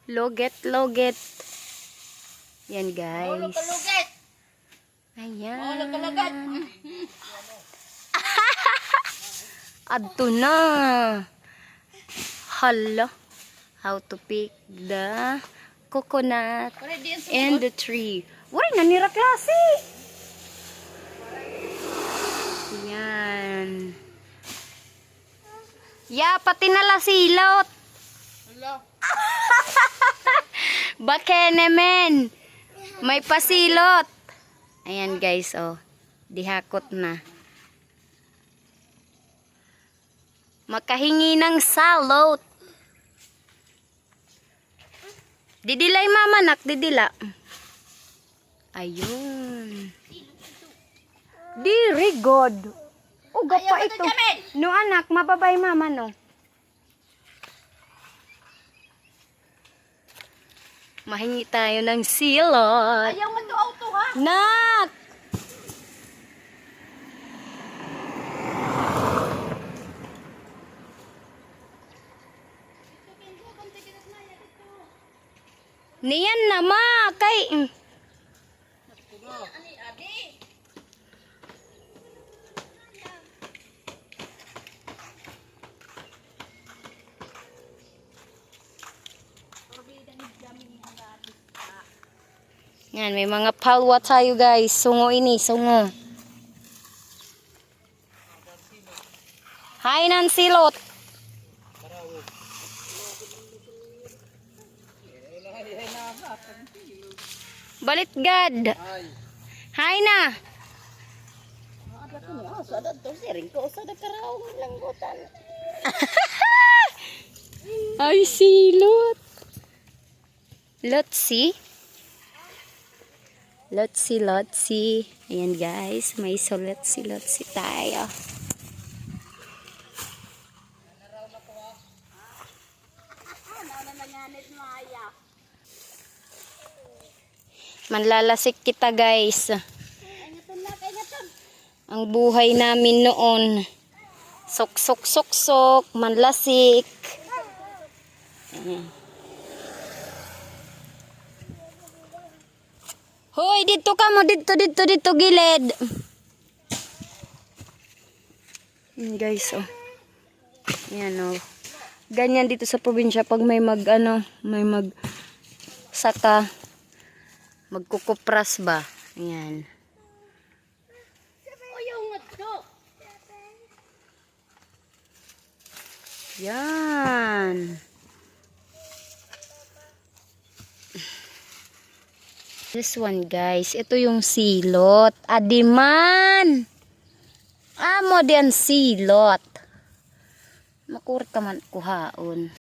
Loget. Yan guys. Lugat. Ayan. Lugat. Adto na. Hala. How to pick the coconut in the tree. Wala, nanira klase. Yan. Ya, pati nala silot. Bakenemen. May pasilot. Ayan guys, oh. Dihakot na. Makahingi ng salot. Didilay mama nak, didila. Ayun. Diri god. Uga pa ito. No anak, mababay mama no. Mahingi tayo ng silot. Ayaw mo to auto ha. Nak! Niyan na ma, kay... Yan, may mga palwa tayo guys. Sungo ini, sungo. Hay nan silot. Balitgad. Hay na. Ay, silot. Lotsi. Lotsi. Ayan guys, may lotsi tayo. Manlalasik kita guys. Ang buhay namin noon. Sok, manlasik. Ayan. Hoy, dito ka mo, dito gilid. Guys, oh. Yan, oh. Ganyan dito sa probinsya pag may saka, magkukupras ba. Yan. Yan. This one guys, ito yung silot. Adiman. Amo diyan silot. Makurit ka man kuhaon.